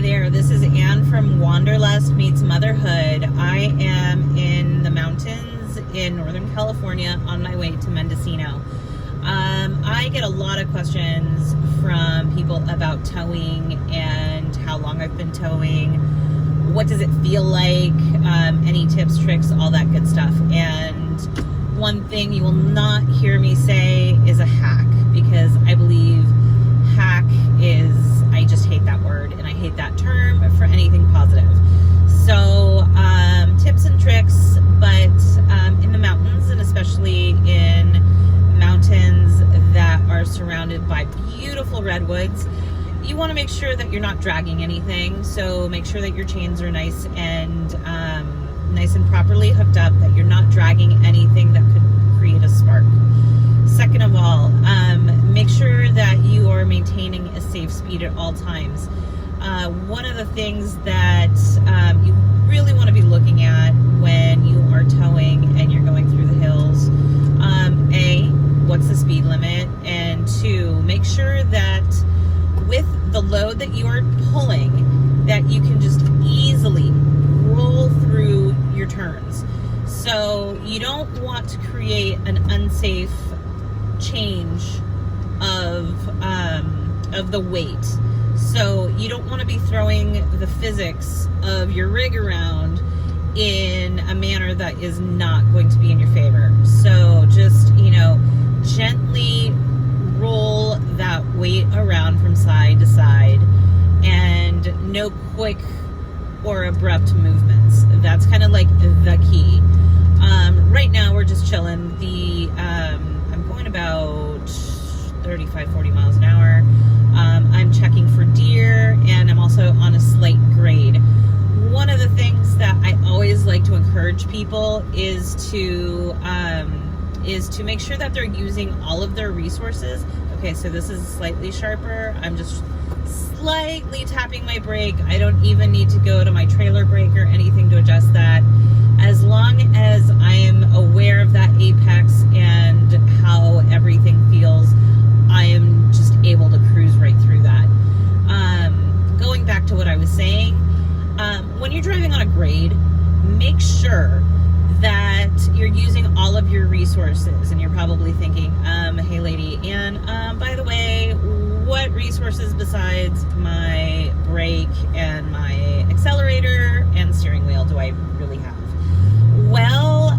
there, this is Anne from Wanderlust Meets Motherhood. I am in the mountains in Northern California on my way to Mendocino. I get a lot of questions from people about towing and how long I've been towing, what does it feel like, any tips, tricks, all that good stuff. And one thing you will not hear me say is a hack, because I believe hack is, I just hate that word and I hate that term for anything positive. So tips and tricks, but in the mountains, and especially in mountains that are surrounded by beautiful redwoods, you want to make sure that you're not dragging anything. So make sure that your chains are nice and properly hooked up, that you're not dragging anything that could create a spark. Second of all, make sure that you are maintaining a safe speed at all times. One of the things that you really want to be looking at when you are towing and you're going through the hills, A, what's the speed limit? And two, make sure that with the load that you are pulling, that you can just easily roll through your turns. So you don't want to create an unsafe change of the weight. So you don't want to be throwing the physics of your rig around in a manner that is not going to be in your favor. So just, gently roll that weight around from side to side, and no quick or abrupt movements. That's kind of like the key. Right now we're just chilling. I'm going about 35-40 miles an hour. I'm checking for deer, and I'm also on a slight grade. One of the things that I always like to encourage people is to make sure that they're using all of their resources. Okay, so this is slightly sharper. I'm just slightly tapping my brake. I don't even need to go to my trailer brake or anything to adjust that. As long as I am aware of that apex and how everything feels, I am just able to cruise right through that. Going back to what I was saying, when you're driving on a grade, make sure that you're using all of your resources. And you're probably thinking, hey lady, and by the way, what resources besides my brake and my accelerator and steering wheel do I really have? Well,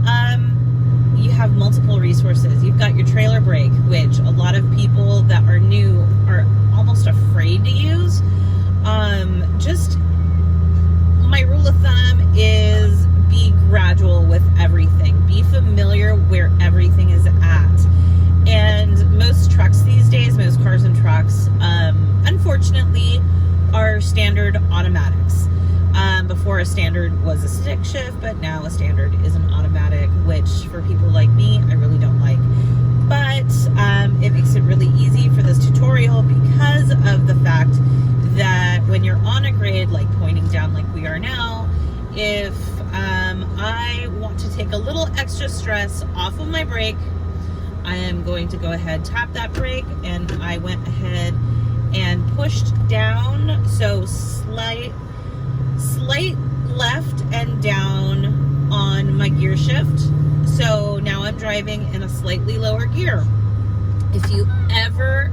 you have multiple resources. You've got your trailer brake, which a lot of people that are new are almost afraid to use. Just my rule of thumb is be gradual with everything. Be familiar where everything is at. And most trucks these days, most cars and trucks, unfortunately, are standard automatics. Before, a standard was a stick shift, but now a standard is an automatic, which for people like me, I really don't like. But it makes it really easy for this tutorial because of the fact that when you're on a grade, like pointing down like we are now, if I want to take a little extra stress off of my brake, I am going to go ahead, tap that brake, and I went ahead and pushed down, so slight left and down on my gear shift. So now I'm driving in a slightly lower gear. If you ever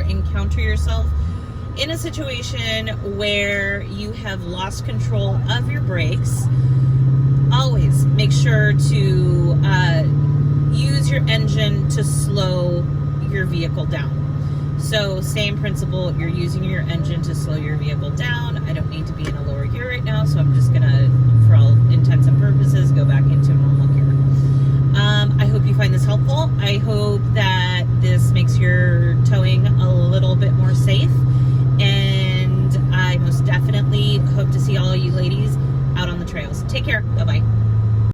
encounter yourself in a situation where you have lost control of your brakes, always make sure to use your engine to slow your vehicle down. So same principle, you're using your engine to slow your vehicle down. I don't need to be in a lower gear right now, so I'm just gonna, for all intents and purposes, go back into normal gear. I hope you find this helpful. I hope that this makes your towing a little bit more safe, and I most definitely hope to see all of you ladies out on the trails. Take care. Bye-bye.